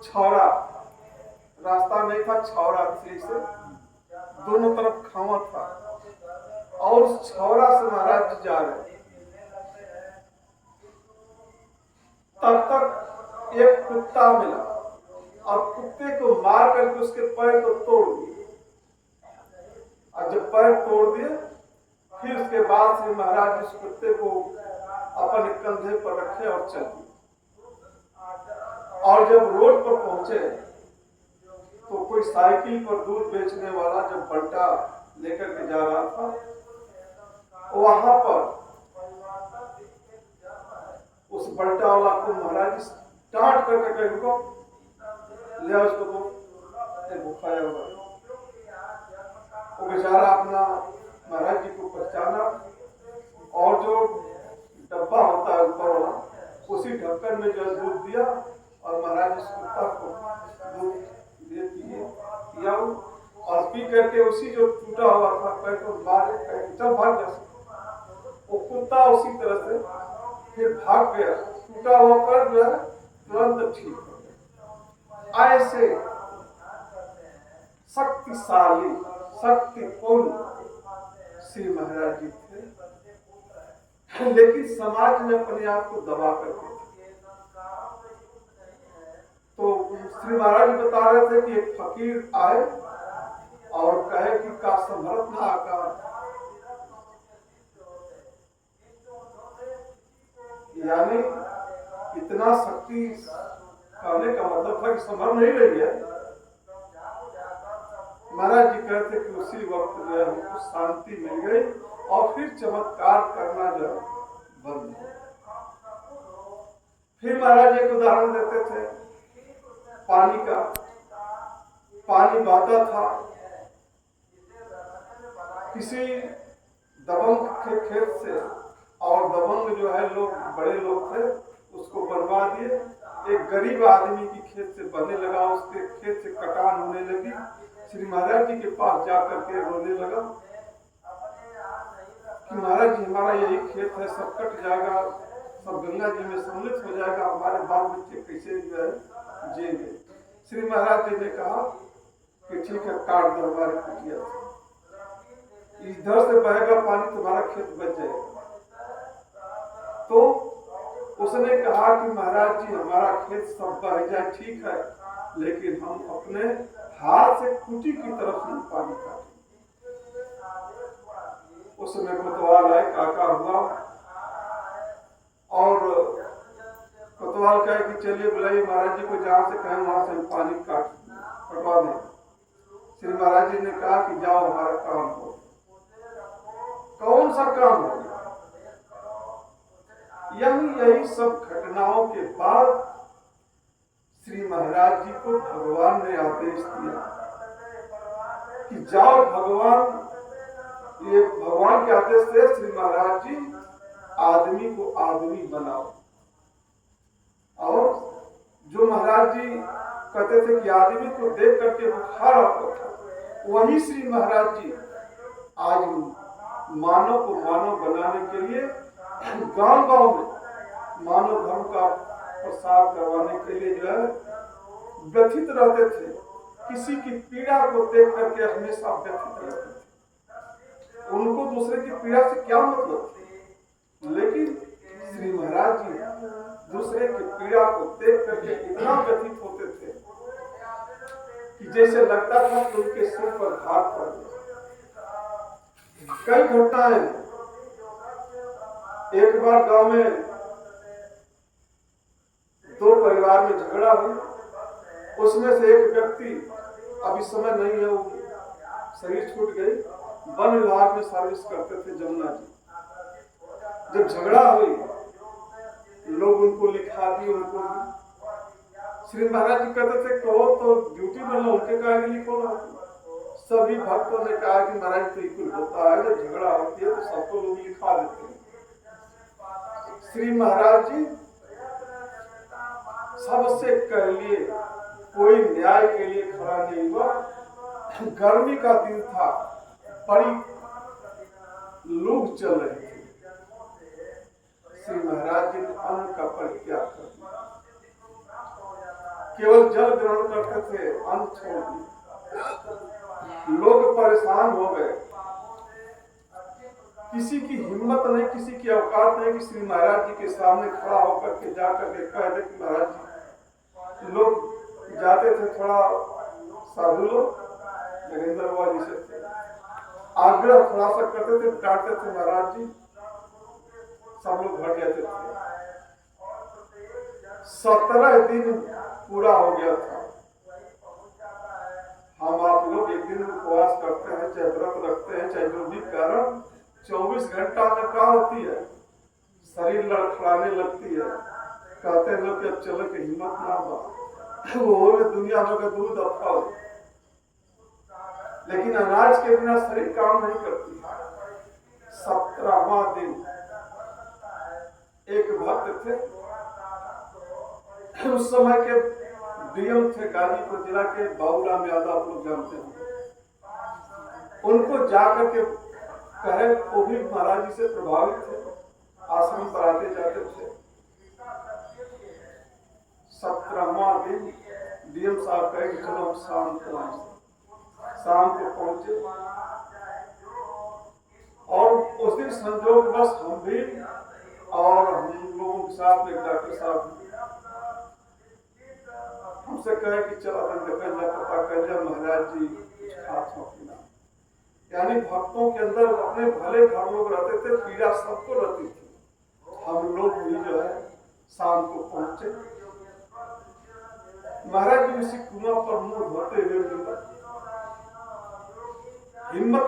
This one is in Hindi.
छौरा, रास्ता नहीं था, छौरा थी से दोनों तरफ खावा था और उस छौरा से महाराज जी जा रहे। तब तक एक कुत्ता मिला और कुत्ते को मार करके उसके पैर को तोड़ दिए। और जब पैर तोड़ दिए फिर उसके बाद से महाराज उस कुत्ते को अपने कंधे पर रखे और चल दिए। और जब रोड पर पहुंचे तो कोई साइकिल पर दूध बेचने वाला जब बंटा लेकर के जा रहा था, वहां पर उस बंटा वाला को महाराज स्टार्ट करके कहीं को ले उसको तो भूखाया हुआ। वो बेचारा अपना महाराज जी को पहचाना और जो डब्बा होता है ऊपर वाला उसी ढक्कन में जो दूध दिया और महाराज उस कुत्ता को दूध दे पिया और पी करके उसी जो टूटा हुआ था पैर को मारे चल भाग जा। वो कुत्ता उसी तरह से फिर भाग गया, टूटा हुआ पैर जो है तुरंत ठीक हो गया। ऐसे शक्तिशाली शक्तिपूर्ण श्री महाराज जी थे, लेकिन समाज ने अपने आप को दबा करके। तो श्री महाराज जी बता रहे थे कि एक फकीर आए और कहे कि का संभरत ना आकार, यानी इतना शक्ति कहने का मतलब था कि संभर नहीं रही है। महाराज जी कहते कि उसी वक्त जो है हमको शांति मिल गई और फिर चमत्कार करना जो है बंद हो। फिर महाराज एक उदाहरण देते थे पानी का। पानी बहता था, किसी दबंग के खेत से, और दबंग जो है लोग बड़े लोग थे उसको बनवा दिए। एक गरीब आदमी की खेत से बहने लगा, उसके खेत से कटान होने लगी। श्री महाराज जी के पास जाकर के रोने लगा कि महाराज जी हमारा यही खेत है, सब कट जाएगा, सब गंगा जी में सम्मिलित हो जाएगा, हमारे बाल बच्चे कैसे जो है जिएंगे। श्री महाराज जी ने कहा कि ठीक है, काट दो हमारे कुटिया से, इधर से बहेगा पानी तुम्हारा खेत बच जाएगा। तो उसने कहा कि महाराज जी हमारा खेत सब बह जाए ठीक है, लेकिन हम अपने हाथ से कुटी की तरफ नहीं पानी काटें। उसमें कोतवाल आए, काका हुआ और कोतवाल कहे कि चलिए बुलाइए महाराज जी को, जहां से कहें वहां से हम पानी कटवा दें। श्री महाराज जी ने कहा कि जाओ हमारा काम हो। कौन सा काम हो? यही सब घटनाओं के बाद श्री महाराज जी को भगवान ने आदेश दिया कि जाओ भगवान, ये भगवान के आदेश से श्री महाराज जी आदमी को आदमी बनाओ। और जो महाराज जी कहते थे कि आदमी को देख करके बुखार आता था, वही श्री महाराज जी आज मानव को मानव बनाने के लिए गांव गांव में मानव धर्म का प्रसार करवाने के लिए जो है व्यथित रहते थे। किसी की पीड़ा को देख करके हमेशा व्यथित रहते थे। उनको दूसरे की पीड़ा से क्या मतलब थी, लेकिन श्री महाराज जी दूसरे की पीड़ा को देख करके इतना व्यथित होते थे कि जैसे लगता था कि उनके सिर पर घात पड़ गया। कई घटनाएं। एक बार गांव में दो परिवार में झगड़ा हुई, उसमें से एक व्यक्ति, अब इस समय नहीं है, वो शरीर छूट गई, वन विभाग में सर्विस करते थे जमुना जी। जब झगड़ा हुई लोग उनको लिखा दिए, उनको श्री महाराज जी कहते थे कहो तो ड्यूटी में लो, उनके कहा लिखो ना। सभी भक्तों ने कहा कि महाराज तो कुछ होता है, जब झगड़ा होती है तो सबको लोग लिखा देते हैं। श्री महाराज जी सबसे कह लिए, कोई न्याय के लिए खड़ा नहीं हुआ। गर्मी का दिन था, बड़ी लू चल रही थी। श्री महाराज जी ने अन्न का परित्याग कर दिया केवल जल ग्रहण करते थे, अन्न छोड़ दिए। लोग परेशान हो गए, किसी की हिम्मत नहीं, किसी की औकात नहीं कि श्री महाराज जी के सामने खड़ा होकर के जाकर के कह दे कि महाराज जी। लोग जाते थे, थोड़ा साधु लोग नरेंद्र बाबा जी से आग्रह थोड़ा सा करते थे, डांटते थे महाराज जी, सब लोग हट जाते थे। 17 दिन पूरा हो गया था। हम आप लोग एक दिन उपवास करते हैं, चाहे व्रत रखते हैं, चाहे जो भी कारण, 24 घंटा में क्या होती है, शरीर लड़खड़ाने लगती है। कहते हैं लोग कि अब चलो कि हिम्मत ना बा, वो दुनिया भर का दूध अफाओ, लेकिन अनाज के बिना शरीर काम नहीं करती। 17वां दिन एक भक्त थे, उस समय के डीएम थे गाजीपुर जिला के, बाबूराम यादव, आप लोग जानते हैं। उनको जाकर के कहे, वो भी महाराज जी से प्रभावित थे, आश्रम पर आते जाते थे। 17वां दिन डीएम साहब कहे कि चलो हम शाम को पहुंचे। और उस दिन संजोग बस हम भी और हम लोगों के साथ एक डॉक्टर साहब हमसे कहे कि चलो पता कर लिया महाराज जी कुछ खास पीना। यानी भक्तों के अंदर अपने भले घर लोग रहते थे, पीड़ा सबको रहती थी। हम लोग भी जो है शाम को पहुंचे। महाराज जी उसी कुआं पर मुंह धोते हुए हिम्मत